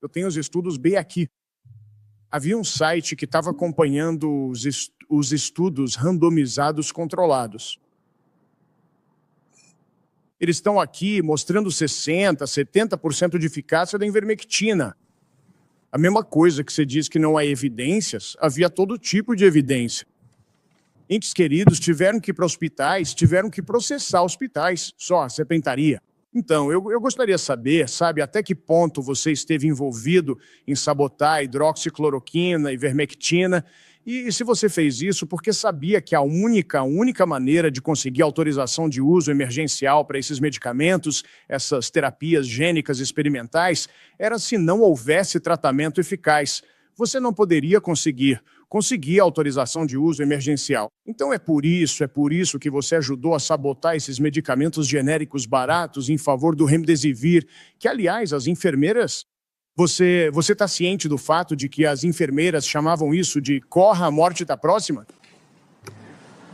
Eu tenho os estudos bem aqui. Havia um site que estava acompanhando os estudos randomizados controlados. Eles estão aqui mostrando 60%, 70% de eficácia da ivermectina. A mesma coisa que você diz que não há evidências, havia todo tipo de evidência. Entes queridos tiveram que ir para hospitais, tiveram que processar hospitais, só a serpentaria. Então, eu gostaria de saber, sabe, até que ponto você esteve envolvido em sabotar hidroxicloroquina, ivermectina, e se você fez isso porque sabia que a única maneira de conseguir autorização de uso emergencial para esses medicamentos, essas terapias gênicas experimentais, era se não houvesse tratamento eficaz. Você não poderia conseguir a autorização de uso emergencial. Então é por isso que você ajudou a sabotar esses medicamentos genéricos baratos em favor do Remdesivir, que, aliás, as enfermeiras... Você está ciente do fato de que as enfermeiras chamavam isso de corra, a morte está próxima?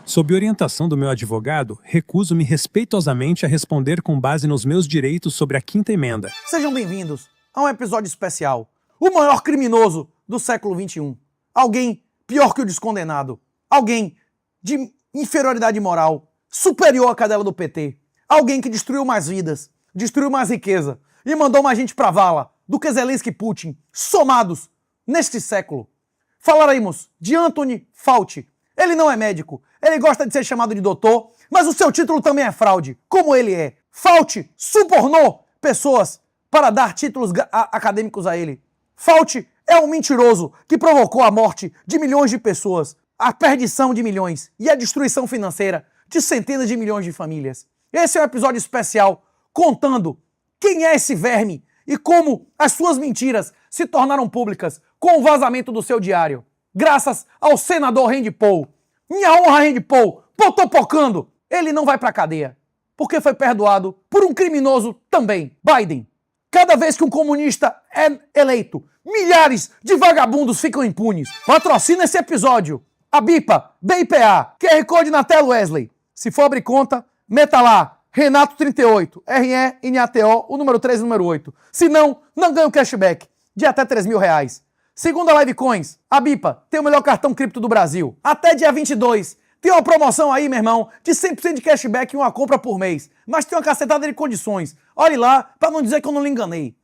Sob orientação do meu advogado, recuso-me respeitosamente a responder com base nos meus direitos sobre a Quinta Emenda. Sejam bem-vindos a um episódio especial. O maior criminoso do século XXI. Alguém pior que o descondenado. Alguém de inferioridade moral, superior à cadela do PT. Alguém que destruiu mais vidas, destruiu mais riqueza e mandou mais gente pra vala do que Zelensky e Putin, somados neste século. Falaremos de Anthony Fauci. Ele não é médico, ele gosta de ser chamado de doutor, mas o seu título também é fraude, como ele é. Fauci subornou pessoas para dar títulos acadêmicos a ele. Fauci é um mentiroso que provocou a morte de milhões de pessoas, a perdição de milhões e a destruição financeira de centenas de milhões de famílias. Esse é um episódio especial contando quem é esse verme e como as suas mentiras se tornaram públicas com o vazamento do seu diário. Graças ao senador Rand Paul. Minha honra, Rand Paul, potopocando. Ele não vai pra cadeia, porque foi perdoado por um criminoso também, Biden. Cada vez que um comunista é eleito, milhares de vagabundos ficam impunes. Patrocina esse episódio. A BIPA, BIPA, QR Code na tela, Wesley. Se for abrir conta, meta lá. Renato38, RENATO, o número 3 e o número 8. Se não, não ganha o cashback de até R$3.000. Segundo a Livecoins, a BIPA tem o melhor cartão cripto do Brasil. Até dia 22. Tem uma promoção aí, meu irmão, de 100% de cashback em uma compra por mês. Mas tem uma cacetada de condições. Olhe lá, pra não dizer que eu não lhe enganei.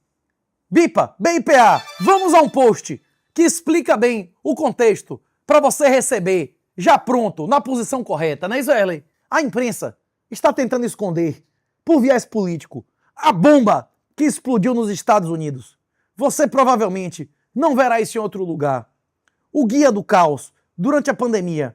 BIPA, BIPA, vamos a um post que explica bem o contexto para você receber já pronto, na posição correta, não é isso, Ellen? A imprensa está tentando esconder, por viés político, a bomba que explodiu nos Estados Unidos. Você provavelmente não verá isso em outro lugar. O guia do caos durante a pandemia.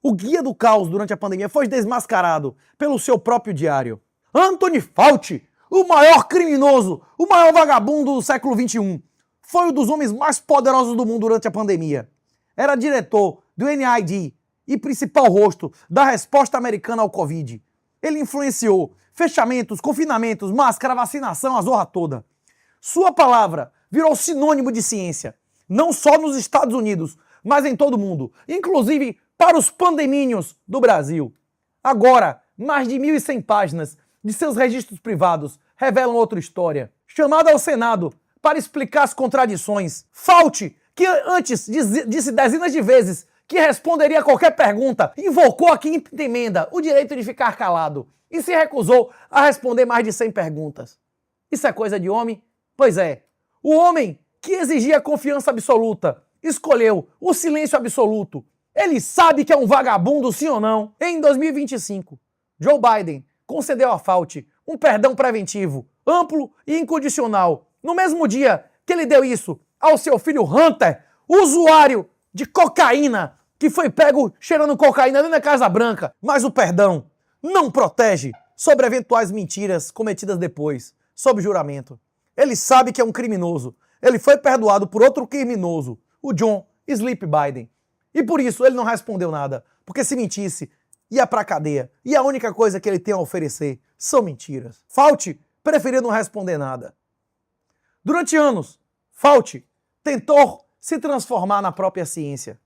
O guia do caos durante a pandemia foi desmascarado pelo seu próprio diário. Anthony Fauci, o maior criminoso, o maior vagabundo do século XXI, foi um dos homens mais poderosos do mundo durante a pandemia. Era diretor do NID e principal rosto da resposta americana ao Covid. Ele influenciou fechamentos, confinamentos, máscara, vacinação, a zorra toda. Sua palavra virou sinônimo de ciência, não só nos Estados Unidos, mas em todo o mundo, inclusive para os pandemínios do Brasil. Agora, mais de 1.100 páginas de seus registros privados revelam outra história. Chamado ao Senado para explicar as contradições, Fauci, que antes disse dezenas de vezes que responderia a qualquer pergunta, invocou a Quinta Emenda, o direito de ficar calado, e se recusou a responder mais de 100 perguntas. Isso é coisa de homem? Pois é. O homem que exigia confiança absoluta escolheu o silêncio absoluto. Ele sabe que é um vagabundo, sim ou não? Em 2025, Joe Biden concedeu a Fauci um perdão preventivo, amplo e incondicional, no mesmo dia que ele deu isso ao seu filho Hunter, usuário de cocaína, que foi pego cheirando cocaína dentro da Casa Branca. Mas o perdão não protege sobre eventuais mentiras cometidas depois, sob juramento. Ele sabe que é um criminoso. Ele foi perdoado por outro criminoso, o John Sleep Biden. E por isso ele não respondeu nada, porque se mentisse, ia pra cadeia. E a única coisa que ele tem a oferecer são mentiras. Fauci preferiu não responder nada. Durante anos, Fauci tentou se transformar na própria ciência.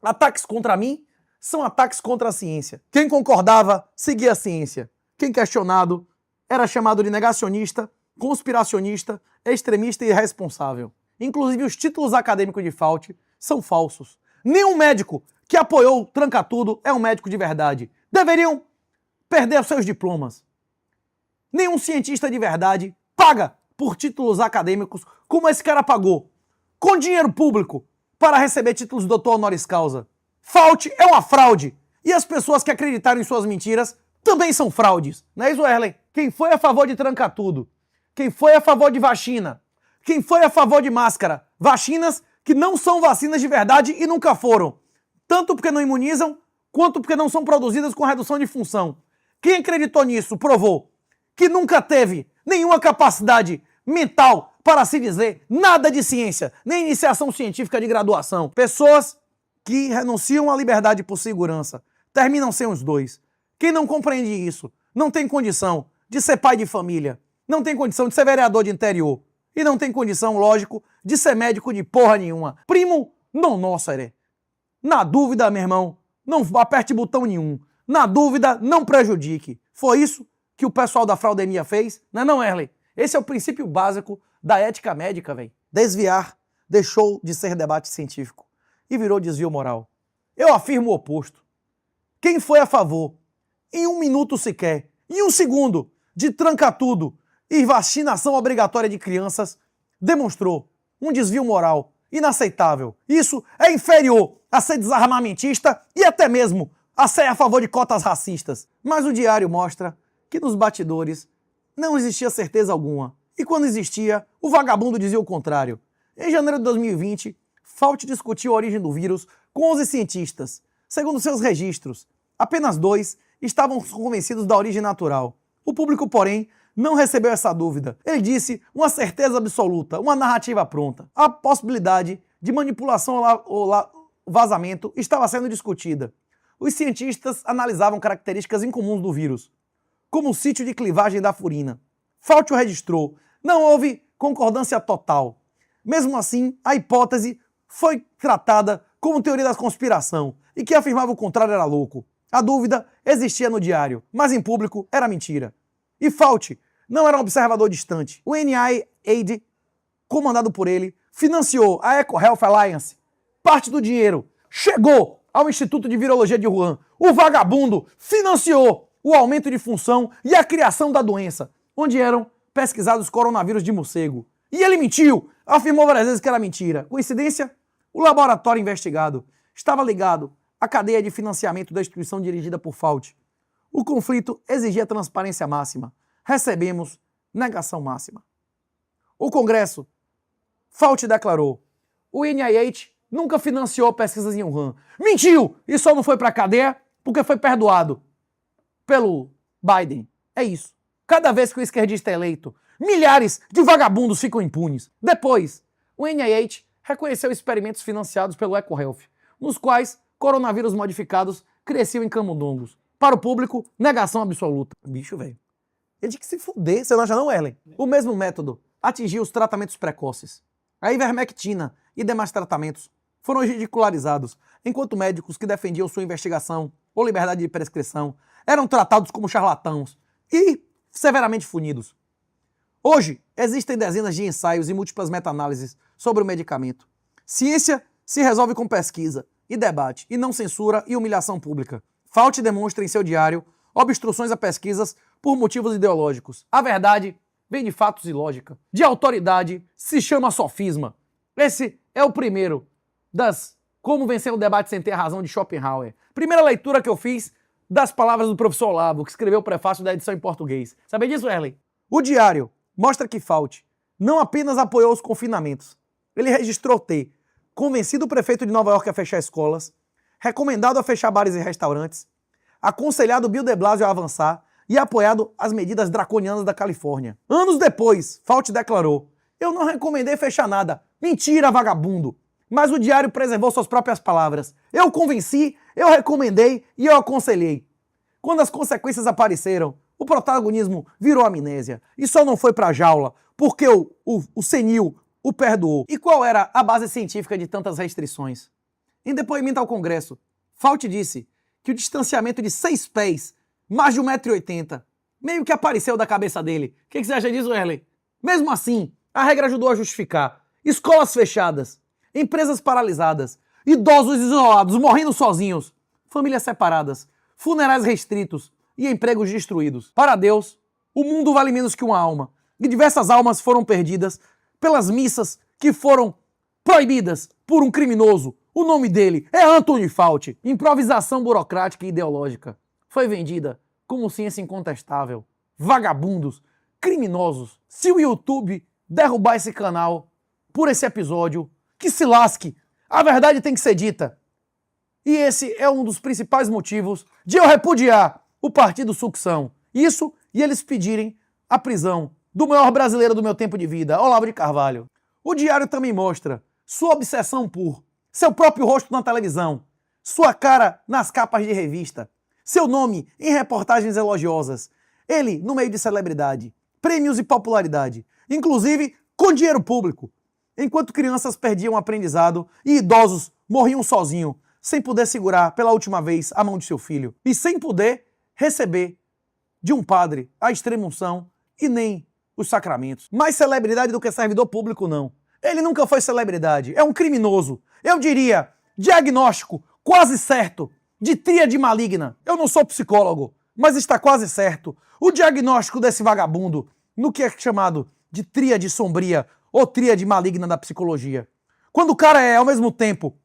Ataques contra mim são ataques contra a ciência. Quem concordava, seguia a ciência. Quem questionado era chamado de negacionista conspiracionista, extremista e irresponsável. Inclusive, os títulos acadêmicos de Fauci são falsos. Nenhum médico que apoiou o Tranca-Tudo é um médico de verdade. Deveriam perder os seus diplomas. Nenhum cientista de verdade paga por títulos acadêmicos como esse cara pagou, com dinheiro público, para receber títulos de doutor honoris causa. Fauci é uma fraude. E as pessoas que acreditaram em suas mentiras também são fraudes. Não é isso, Erlen? Quem foi a favor de Tranca-Tudo? Quem foi a favor de vacina? Quem foi a favor de máscara? Vacinas que não são vacinas de verdade e nunca foram. Tanto porque não imunizam, quanto porque não são produzidas com redução de função. Quem acreditou nisso provou que nunca teve nenhuma capacidade mental para se dizer nada de ciência, nem iniciação científica de graduação. Pessoas que renunciam à liberdade por segurança terminam sem os dois. Quem não compreende isso não tem condição de ser pai de família, não tem condição de ser vereador de interior e não tem condição, lógico, de ser médico de porra nenhuma. Primo, não nossere. Na dúvida, meu irmão, não aperte botão nenhum. Na dúvida, não prejudique. Foi isso que o pessoal da fraudemia fez? Não, Erlen? Esse é o princípio básico da ética médica, velho. Desviar deixou de ser debate científico e virou desvio moral. Eu afirmo o oposto. Quem foi a favor, em 1 minuto sequer, em 1 segundo, de Tranca-Tudo e vacinação obrigatória de crianças, demonstrou um desvio moral inaceitável. Isso é inferior a ser desarmamentista e até mesmo a ser a favor de cotas racistas. Mas o diário mostra que nos bastidores não existia certeza alguma. E quando existia, o vagabundo dizia o contrário. Em janeiro de 2020, Fauci discutiu a origem do vírus com 11 cientistas. Segundo seus registros, apenas 2 estavam convencidos da origem natural. O público, porém, não recebeu essa dúvida. Ele disse uma certeza absoluta, uma narrativa pronta. A possibilidade de manipulação ou vazamento estava sendo discutida. Os cientistas analisavam características incomuns do vírus, como o sítio de clivagem da furina. Fauci o registrou. Não houve concordância total. Mesmo assim, a hipótese foi tratada como teoria da conspiração e quem afirmava o contrário era louco. A dúvida existia no diário, mas em público era mentira. E Fauci não era um observador distante. O NIAID, comandado por ele, financiou a EcoHealth Alliance. Parte do dinheiro chegou ao Instituto de Virologia de Wuhan. O vagabundo financiou o aumento de função e a criação da doença, onde eram pesquisados coronavírus de morcego. E ele mentiu, afirmou várias vezes que era mentira. Coincidência? O laboratório investigado estava ligado à cadeia de financiamento da instituição dirigida por Fauci. O conflito exigia transparência máxima. Recebemos negação máxima. O Congresso, Fauci declarou, o NIH nunca financiou pesquisas em Wuhan. Mentiu! E só não foi para a cadeia porque foi perdoado pelo Biden. É isso. Cada vez que o esquerdista é eleito, milhares de vagabundos ficam impunes. Depois, o NIH reconheceu experimentos financiados pelo EcoHealth, nos quais coronavírus modificados cresciam em camundongos. Para o público, negação absoluta. Bicho, velho. Ele tinha que se fuder, você não acha não, Erlen? O mesmo método atingiu os tratamentos precoces. A ivermectina e demais tratamentos foram ridicularizados, enquanto médicos que defendiam sua investigação ou liberdade de prescrição eram tratados como charlatãos e severamente punidos. Hoje, existem dezenas de ensaios e múltiplas meta-análises sobre o medicamento. Ciência se resolve com pesquisa e debate, e não censura e humilhação pública. Fauci demonstra em seu diário obstruções a pesquisas por motivos ideológicos. A verdade vem de fatos e lógica. De autoridade se chama sofisma. Esse é o primeiro das Como Vencer o Debate Sem Ter Razão de Schopenhauer. Primeira leitura que eu fiz das palavras do professor Olavo, que escreveu o prefácio da edição em português. Sabia disso, Erlen? O diário mostra que Fauci não apenas apoiou os confinamentos, ele registrou ter convencido o prefeito de Nova York a fechar escolas, recomendado a fechar bares e restaurantes, aconselhado Bill de Blasio a avançar e apoiado as medidas draconianas da Califórnia. Anos depois, Fauci declarou: eu não recomendei fechar nada. Mentira, vagabundo! Mas o diário preservou suas próprias palavras. Eu convenci, eu recomendei e eu aconselhei. Quando as consequências apareceram, o protagonismo virou amnésia. E só não foi pra jaula porque o senil o perdoou. E qual era a base científica de tantas restrições? Em depoimento ao Congresso, Fauci disse que o distanciamento de 6 pés, mais de 1,80 m, meio que apareceu da cabeça dele. O que você acha disso, Erlen? Mesmo assim, a regra ajudou a justificar escolas fechadas, empresas paralisadas, idosos isolados morrendo sozinhos, famílias separadas, funerais restritos e empregos destruídos. Para Deus, o mundo vale menos que uma alma, e diversas almas foram perdidas pelas missas que foram proibidas por um criminoso. O nome dele é Anthony Fauci. Improvisação burocrática e ideológica. Foi vendida como ciência incontestável. Vagabundos, criminosos. Se o YouTube derrubar esse canal por esse episódio, que se lasque. A verdade tem que ser dita. E esse é um dos principais motivos de eu repudiar o Partido Sucção. Isso e eles pedirem a prisão do maior brasileiro do meu tempo de vida, Olavo de Carvalho. O Diário também mostra sua obsessão por seu próprio rosto na televisão, sua cara nas capas de revista, seu nome em reportagens elogiosas, ele no meio de celebridade, prêmios e popularidade, inclusive com dinheiro público, enquanto crianças perdiam aprendizado e idosos morriam sozinhos, sem poder segurar pela última vez a mão de seu filho e sem poder receber de um padre a extrema-unção e nem os sacramentos. Mais celebridade do que servidor público, não. Ele nunca foi celebridade, é um criminoso. Eu diria, diagnóstico quase certo de tríade maligna. Eu não sou psicólogo, mas está quase certo. O diagnóstico desse vagabundo no que é chamado de tríade sombria ou tríade maligna da psicologia. Quando o cara é, ao mesmo tempo,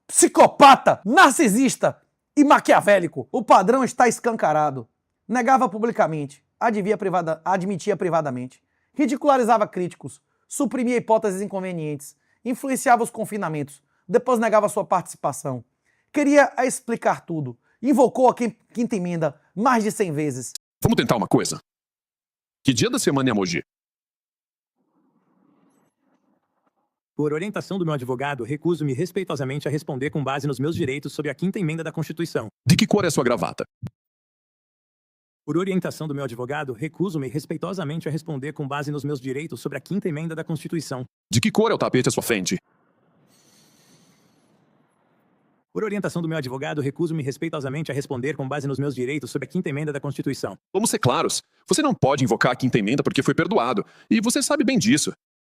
psicopata, narcisista e maquiavélico, o padrão está escancarado. Negava publicamente, admitia privadamente, ridicularizava críticos, suprimia hipóteses inconvenientes, influenciava os confinamentos, depois negava sua participação. Queria explicar tudo, invocou a quinta emenda mais de 100 vezes. Vamos tentar uma coisa? Que dia da semana é Mogi? Por orientação do meu advogado, recuso-me respeitosamente a responder com base nos meus direitos sob a quinta emenda da Constituição. De que cor é sua gravata? Por orientação do meu advogado, recuso-me respeitosamente a responder com base nos meus direitos sobre a quinta emenda da Constituição. De que cor é o tapete à sua frente? Por orientação do meu advogado, recuso-me respeitosamente a responder com base nos meus direitos sobre a quinta emenda da Constituição. Vamos ser claros. Você não pode invocar a quinta emenda porque foi perdoado. E você sabe bem disso.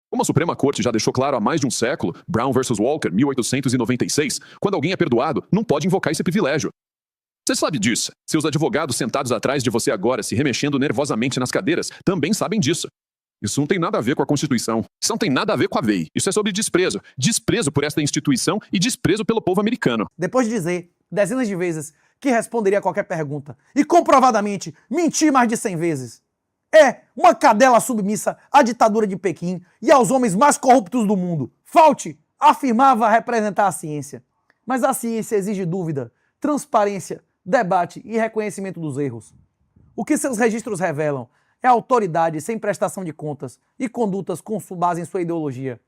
Como a Suprema Corte já deixou claro há mais de um século, Brown vs. Walker, 1896, quando alguém é perdoado, não pode invocar esse privilégio. Você sabe disso. Seus advogados sentados atrás de você agora, se remexendo nervosamente nas cadeiras, também sabem disso. Isso não tem nada a ver com a Constituição. Isso não tem nada a ver com a lei. Isso é sobre desprezo. Desprezo por esta instituição e desprezo pelo povo americano. Depois de dizer dezenas de vezes que responderia a qualquer pergunta e comprovadamente mentir mais de 100 vezes, é uma cadela submissa à ditadura de Pequim e aos homens mais corruptos do mundo. Fauci afirmava representar a ciência, mas a ciência exige dúvida, transparência, debate e reconhecimento dos erros. O que seus registros revelam é autoridade sem prestação de contas e condutas com base em sua ideologia.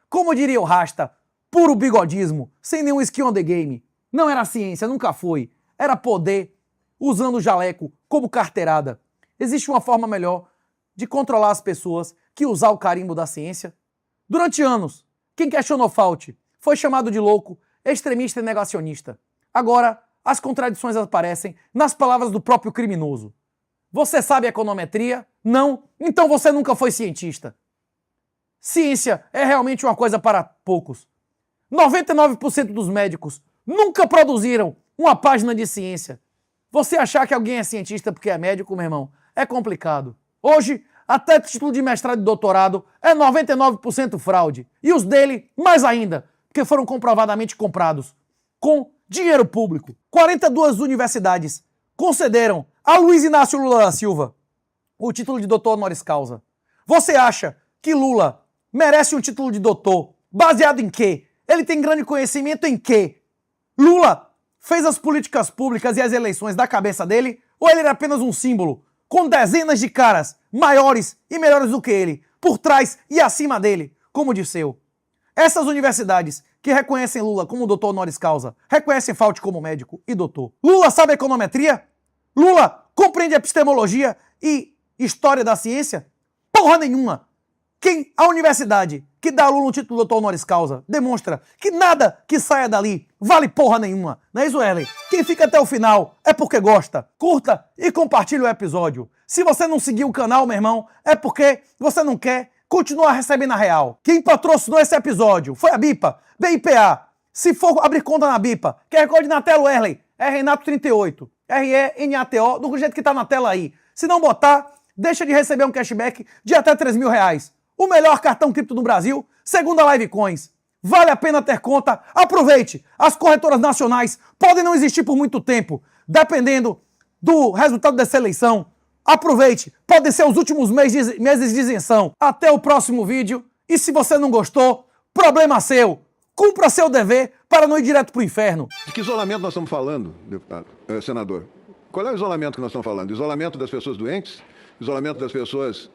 Como diria o Rasta, puro bigodismo, sem nenhum skin on the game. Não era ciência, nunca foi. Era poder, usando o jaleco como carteirada. Existe uma forma melhor de controlar as pessoas que usar o carimbo da ciência? Durante anos, quem questionou Fauci foi chamado de louco, extremista e negacionista. Agora, as contradições aparecem nas palavras do próprio criminoso. Você sabe econometria? Não? Então você nunca foi cientista. Ciência é realmente uma coisa para poucos. 99% dos médicos nunca produziram uma página de ciência. Você achar que alguém é cientista porque é médico, meu irmão, é complicado. Hoje, até título de mestrado e doutorado é 99% fraude. E os dele, mais ainda, porque foram comprovadamente comprados com dinheiro público. 42 universidades concederam a Luiz Inácio Lula da Silva o título de doutor honoris causa. Você acha que Lula merece um título de doutor baseado em quê? Ele tem grande conhecimento em quê? Lula fez as políticas públicas e as eleições da cabeça dele ou ele era apenas um símbolo com dezenas de caras maiores e melhores do que ele, por trás e acima dele, como Disseu? Essas universidades que reconhecem Lula como doutor honoris causa, reconhecem Fauci como médico e doutor. Lula sabe econometria? Lula compreende epistemologia e história da ciência? Porra nenhuma! A universidade que dá a Lula um título de doutor honoris causa demonstra que nada que saia dali vale porra nenhuma. Não é isso, Erlen? Quem fica até o final é porque gosta. Curta e compartilhe o episódio. Se você não seguir o canal, meu irmão, é porque você não quer continuar recebendo a real. Quem patrocinou esse episódio foi a BIPA, BIPA. Se for abrir conta na BIPA, QR Code na tela, Erlen, é Renato38, RENATO, do jeito que tá na tela aí. Se não botar, deixa de receber um cashback de até R$3.000. O melhor cartão cripto do Brasil, segundo a Livecoins. Vale a pena ter conta, aproveite. As corretoras nacionais podem não existir por muito tempo, dependendo do resultado dessa eleição. Aproveite, podem ser os últimos meses de isenção. Até o próximo vídeo, e se você não gostou, problema seu. Cumpra seu dever para não ir direto pro inferno. De que isolamento nós estamos falando, deputado, senador? Qual é o isolamento que nós estamos falando? Isolamento das pessoas doentes? Isolamento das pessoas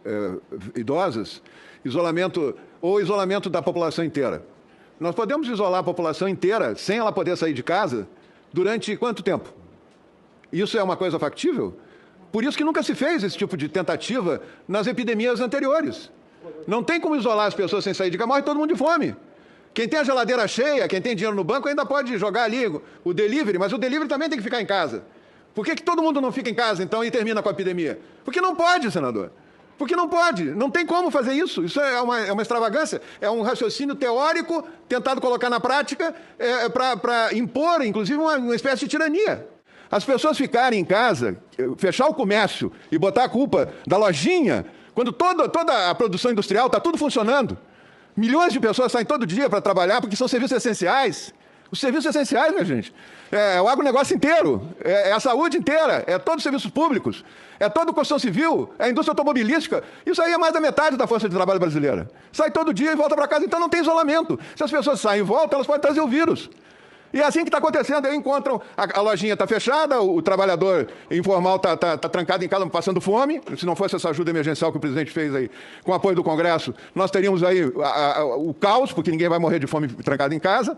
idosas? Isolamento ou isolamento da população inteira? Nós podemos isolar a população inteira sem ela poder sair de casa durante quanto tempo? Isso é uma coisa factível? Por isso que nunca se fez esse tipo de tentativa nas epidemias anteriores. Não tem como isolar as pessoas sem sair de casa, morre todo mundo de fome. Quem tem a geladeira cheia, quem tem dinheiro no banco, ainda pode jogar ali o delivery, mas o delivery também tem que ficar em casa. Por que todo mundo não fica em casa, então, e termina com a epidemia? Porque não pode, senador. Porque não pode. Não tem como fazer isso. Isso é uma extravagância. É um raciocínio teórico tentado colocar na prática para impor, inclusive, uma espécie de tirania. As pessoas ficarem em casa, fechar o comércio e botar a culpa da lojinha, quando toda a produção industrial está tudo funcionando. Milhões de pessoas saem todo dia para trabalhar porque são serviços essenciais. Os serviços essenciais, minha gente, é o agronegócio inteiro, é a saúde inteira, é todos os serviços públicos, é toda a construção civil, é a indústria automobilística. Isso aí é mais da metade da força de trabalho brasileira. Sai todo dia e volta para casa, então não tem isolamento. Se as pessoas saem e voltam, elas podem trazer o vírus. E é assim que está acontecendo. Aí encontram, a lojinha está fechada, o trabalhador informal está trancado em casa passando fome. Se não fosse essa ajuda emergencial que o presidente fez aí, com o apoio do Congresso, nós teríamos aí o caos, porque ninguém vai morrer de fome trancado em casa.